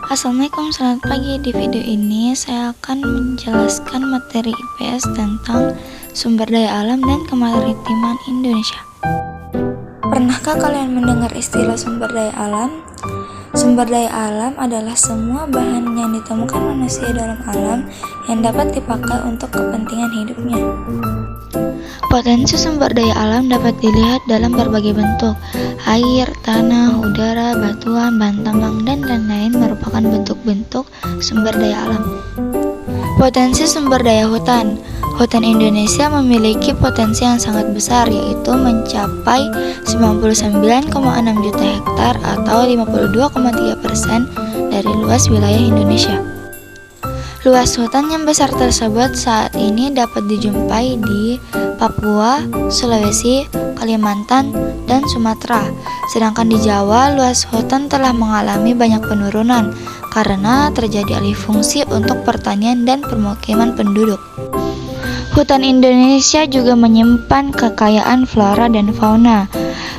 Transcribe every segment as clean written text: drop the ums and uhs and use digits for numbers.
Assalamualaikum, selamat pagi. Di video ini saya akan menjelaskan materi IPS tentang sumber daya alam dan kemaritiman Indonesia. Pernahkah kalian mendengar istilah sumber daya alam? Sumber daya alam adalah semua bahan yang ditemukan manusia dalam alam yang dapat dipakai untuk kepentingan hidupnya. Potensi sumber daya alam dapat dilihat dalam berbagai bentuk. Air, tanah, udara, batuan, bahan tambang, dan lain-lain merupakan bentuk-bentuk sumber daya alam. Potensi sumber daya hutan. Hutan Indonesia memiliki potensi yang sangat besar, yaitu mencapai 99,6 juta hektar atau 52,3% dari luas wilayah Indonesia. Luas hutan yang besar tersebut saat ini dapat dijumpai di Papua, Sulawesi, Kalimantan, dan Sumatera. Sedangkan di Jawa, luas hutan telah mengalami banyak penurunan karena terjadi alih fungsi untuk pertanian dan permukiman penduduk. Hutan Indonesia juga menyimpan kekayaan flora dan fauna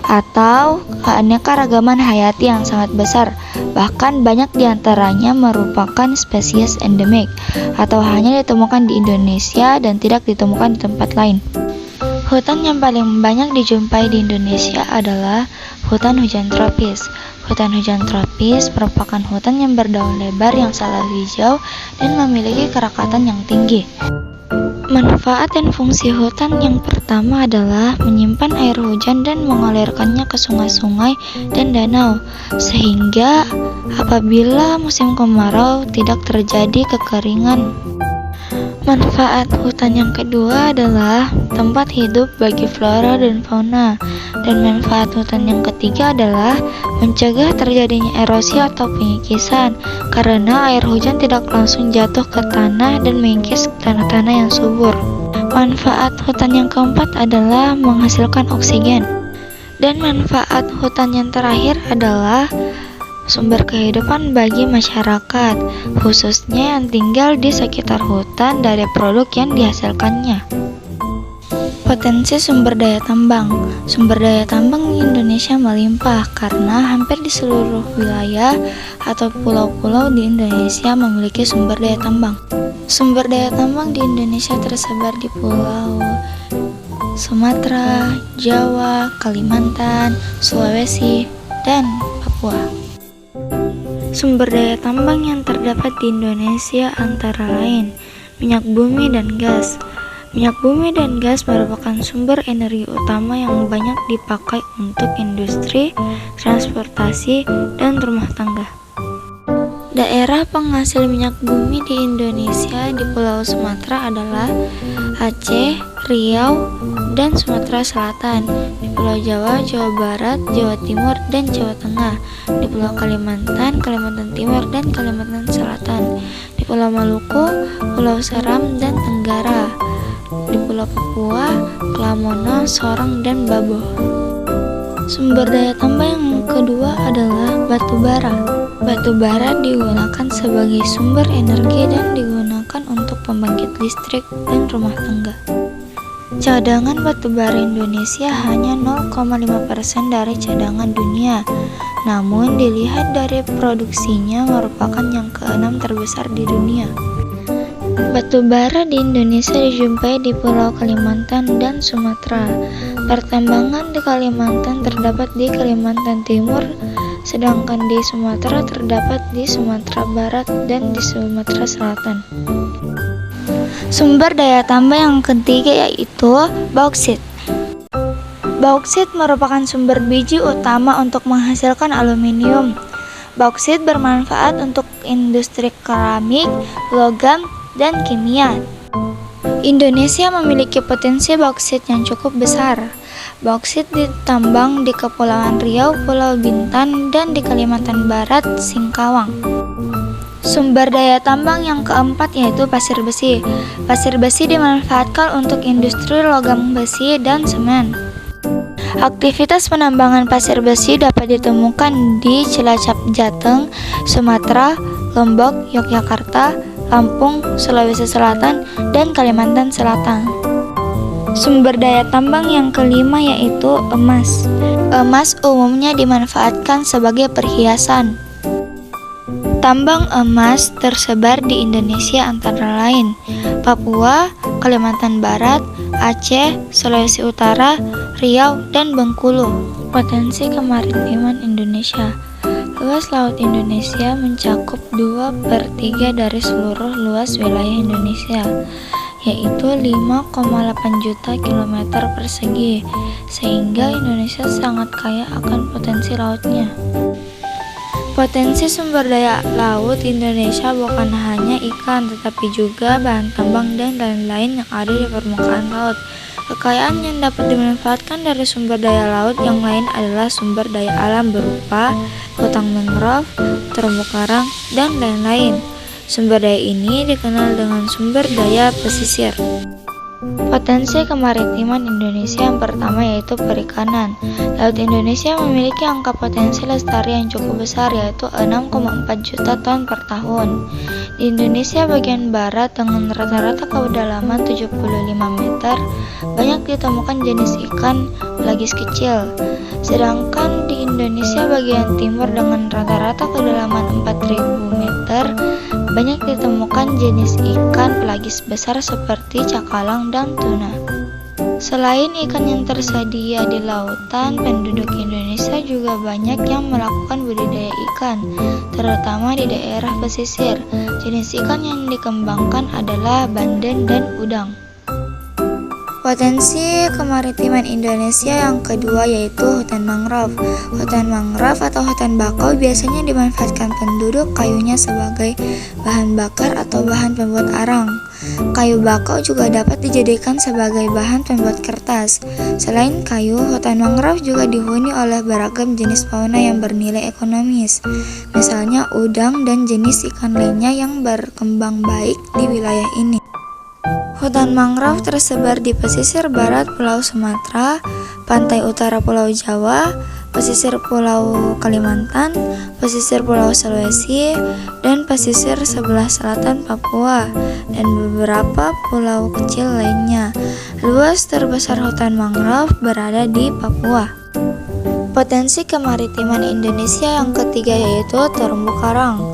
atau keanekaragaman hayati yang sangat besar. Bahkan banyak diantaranya merupakan spesies endemik atau hanya ditemukan di Indonesia dan tidak ditemukan di tempat lain. Hutan yang paling banyak dijumpai di Indonesia adalah hutan hujan tropis. Hutan hujan tropis merupakan hutan yang berdaun lebar yang selalu hijau dan memiliki kerakatan yang tinggi. Manfaat dan fungsi hutan yang pertama adalah menyimpan air hujan dan mengalirkannya ke sungai-sungai dan danau, sehingga apabila musim kemarau tidak terjadi kekeringan. Manfaat hutan yang kedua adalah tempat hidup bagi flora dan fauna, dan manfaat hutan yang ketiga adalah mencegah terjadinya erosi atau pengikisan, karena air hujan tidak langsung jatuh ke tanah dan mengikis tanah-tanah yang subur. Manfaat hutan yang keempat adalah menghasilkan oksigen, dan manfaat hutan yang terakhir adalah sumber kehidupan bagi masyarakat, khususnya yang tinggal di sekitar hutan dari produk yang dihasilkannya. Potensi sumber daya tambang. Sumber daya tambang di Indonesia melimpah karena hampir di seluruh wilayah atau pulau-pulau di Indonesia memiliki sumber daya tambang. Sumber daya tambang di Indonesia tersebar di pulau Sumatera, Jawa, Kalimantan, Sulawesi, dan Papua. Sumber daya tambang yang terdapat di Indonesia antara lain minyak bumi dan gas. Minyak bumi dan gas merupakan sumber energi utama yang banyak dipakai untuk industri, transportasi, dan rumah tangga. Daerah penghasil minyak bumi di Indonesia di Pulau Sumatera adalah Aceh, Riau, dan Sumatera Selatan. Di Pulau Jawa, Jawa Barat, Jawa Timur, dan Jawa Tengah. Di Pulau Kalimantan, Kalimantan Timur, dan Kalimantan Selatan. Di Pulau Maluku, Pulau Seram, dan Tenggara. Di Pulau Papua, Kelamono, Sorong, dan Babon. Sumber daya tambang yang kedua adalah batu bara. Batu bara digunakan sebagai sumber energi dan digunakan untuk pembangkit listrik dan rumah tangga. Cadangan batu bara Indonesia hanya 0,5% dari cadangan dunia. Namun dilihat dari produksinya merupakan yang keenam terbesar di dunia. Batu bara di Indonesia dijumpai di Pulau Kalimantan dan Sumatera. Pertambangan di Kalimantan terdapat di Kalimantan Timur, sedangkan di Sumatera terdapat di Sumatera Barat dan di Sumatera Selatan. Sumber daya tambang yang ketiga yaitu bauksit. Bauksit merupakan sumber biji utama untuk menghasilkan aluminium. Bauksit bermanfaat untuk industri keramik, logam, dan kimia. Indonesia memiliki potensi bauksit yang cukup besar. Bauksit ditambang di Kepulauan Riau, Pulau Bintan, dan di Kalimantan Barat, Singkawang. Sumber daya tambang yang keempat yaitu pasir besi. Pasir besi dimanfaatkan untuk industri logam besi dan semen. Aktivitas penambangan pasir besi dapat ditemukan di Cilacap, Jateng, Sumatera, Lombok, Yogyakarta, Lampung, Sulawesi Selatan, dan Kalimantan Selatan. Sumber daya tambang yang kelima yaitu emas. Emas umumnya dimanfaatkan sebagai perhiasan. Tambang emas tersebar di Indonesia antara lain Papua, Kalimantan Barat, Aceh, Sulawesi Utara, Riau, dan Bengkulu. Potensi kemaritiman Indonesia. Luas laut Indonesia mencakup 2/3 dari seluruh luas wilayah Indonesia, yaitu 5,8 juta kilometer persegi, sehingga Indonesia sangat kaya akan potensi lautnya. Potensi sumber daya laut Indonesia bukan hanya ikan, tetapi juga bahan tambang dan lain-lain yang ada di permukaan laut. Kekayaan yang dapat dimanfaatkan dari sumber daya laut yang lain adalah sumber daya alam berupa hutan mangrove, terumbu karang, dan lain-lain. Sumber daya ini dikenal dengan sumber daya pesisir. Potensi kemaritiman Indonesia yang pertama yaitu perikanan. Laut Indonesia memiliki angka potensi lestari yang cukup besar, yaitu 6,4 juta ton per tahun. Di Indonesia bagian barat dengan rata-rata kedalaman 75 meter, banyak ditemukan jenis ikan pelagis kecil. Sedangkan di Indonesia bagian timur dengan rata-rata kedalaman 4.000 meter, banyak ditemukan jenis ikan pelagis besar seperti cakalang dan tuna. Selain ikan yang tersedia di lautan, penduduk Indonesia juga banyak yang melakukan budidaya ikan, terutama di daerah pesisir. Jenis ikan yang dikembangkan adalah bandeng dan udang. Potensi kemaritiman Indonesia yang kedua yaitu hutan mangrove. Hutan mangrove atau hutan bakau biasanya dimanfaatkan penduduk kayunya sebagai bahan bakar atau bahan pembuat arang. Kayu bakau juga dapat dijadikan sebagai bahan pembuat kertas. Selain kayu, hutan mangrove juga dihuni oleh beragam jenis fauna yang bernilai ekonomis, misalnya udang dan jenis ikan lainnya yang berkembang baik di wilayah ini. Hutan mangrove tersebar di pesisir barat Pulau Sumatera, pantai utara Pulau Jawa, pesisir Pulau Kalimantan, pesisir Pulau Sulawesi, dan pesisir sebelah selatan Papua, dan beberapa pulau kecil lainnya. Luas terbesar hutan mangrove berada di Papua. Potensi kemaritiman Indonesia yang ketiga yaitu terumbu karang.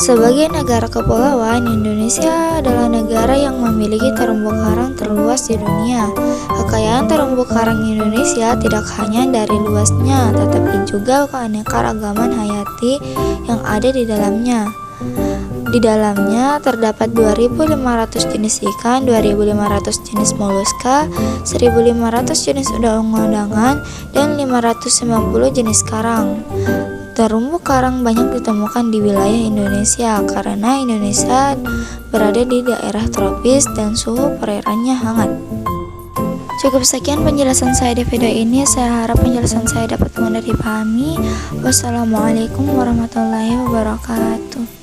Sebagai negara kepulauan, Indonesia adalah negara yang memiliki terumbu karang terluas di dunia. Kekayaan terumbu karang Indonesia tidak hanya dari luasnya, tetapi juga keanekaragaman hayati yang ada di dalamnya. Di dalamnya terdapat 2.500 jenis ikan, 2.500 jenis moluska, 1.500 jenis udang-udangan, dan 590 jenis karang. Terumbu karang banyak ditemukan di wilayah Indonesia karena Indonesia berada di daerah tropis dan suhu perairannya hangat. Cukup sekian penjelasan saya di video ini. Saya harap penjelasan saya dapat mudah dipahami. Wassalamualaikum warahmatullahi wabarakatuh.